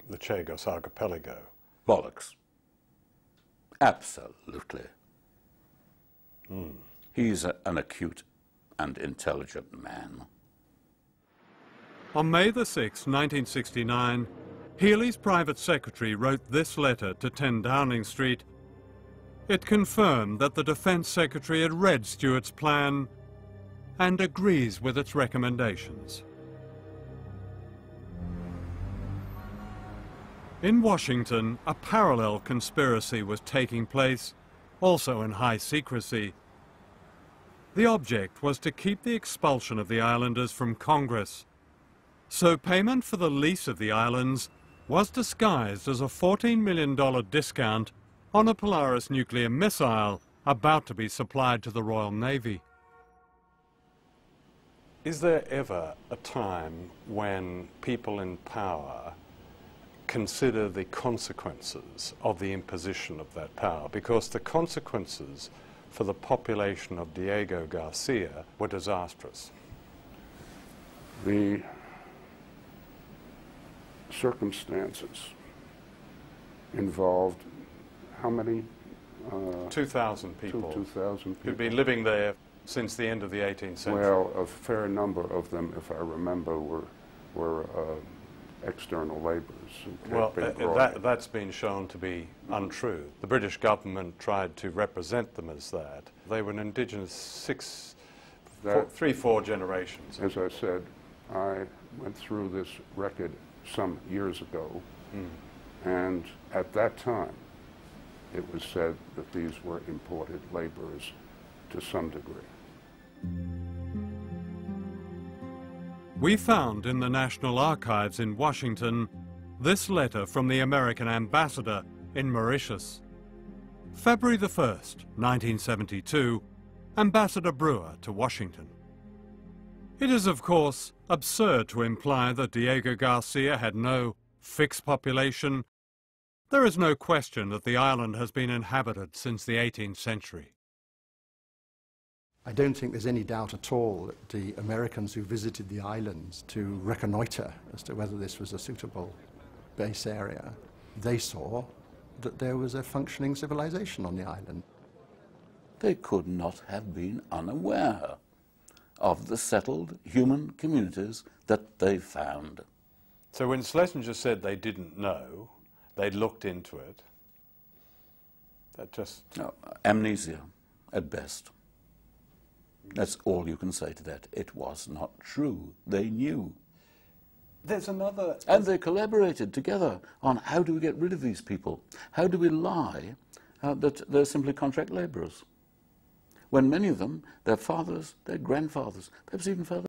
the Chagos archipelago. Bollocks. Absolutely. He's an acute and intelligent man. On May the 6th, 1969, Healy's private secretary wrote this letter to 10 Downing Street. It confirmed that the Defence Secretary had read Stewart's plan and agrees with its recommendations. In Washington, a parallel conspiracy was taking place, also in high secrecy. The object was to keep the expulsion of the islanders from Congress, so payment for the lease of the islands was disguised as a $14 million discount on a Polaris nuclear missile about to be supplied to the Royal Navy. Is there ever a time when people in power consider the consequences of the imposition of that power? Because the consequences for the population of Diego Garcia were disastrous. The circumstances involved how many? 2,000 people. 2,000 people. Who'd been living there since the end of the 18th century. Well, a fair number of them, if I remember, were external laborers. Well, that's been shown to be untrue. The British government tried to represent them as that. They were an indigenous 3-4 generations. As I said, I went through this record some years ago, and at that time it was said that these were imported laborers to some degree. We found in the National Archives in Washington this letter from the American ambassador in Mauritius. February the 1st, 1972, Ambassador Brewer to Washington. It is, of course, absurd to imply that Diego Garcia had no fixed population. There is no question that the island has been inhabited since the 18th century. I don't think there's any doubt at all that the Americans who visited the islands to reconnoiter as to whether this was a suitable base area, they saw that there was a functioning civilization on the island. They could not have been unaware of the settled human communities that they found. So when Schlesinger said they didn't know, they'd looked into it, that just... No, amnesia, at best. That's all you can say to that. It was not true. They knew. There's another... And they collaborated together on how do we get rid of these people? How do we lie that they're simply contract laborers? When many of them, their fathers, their grandfathers, perhaps even fathers,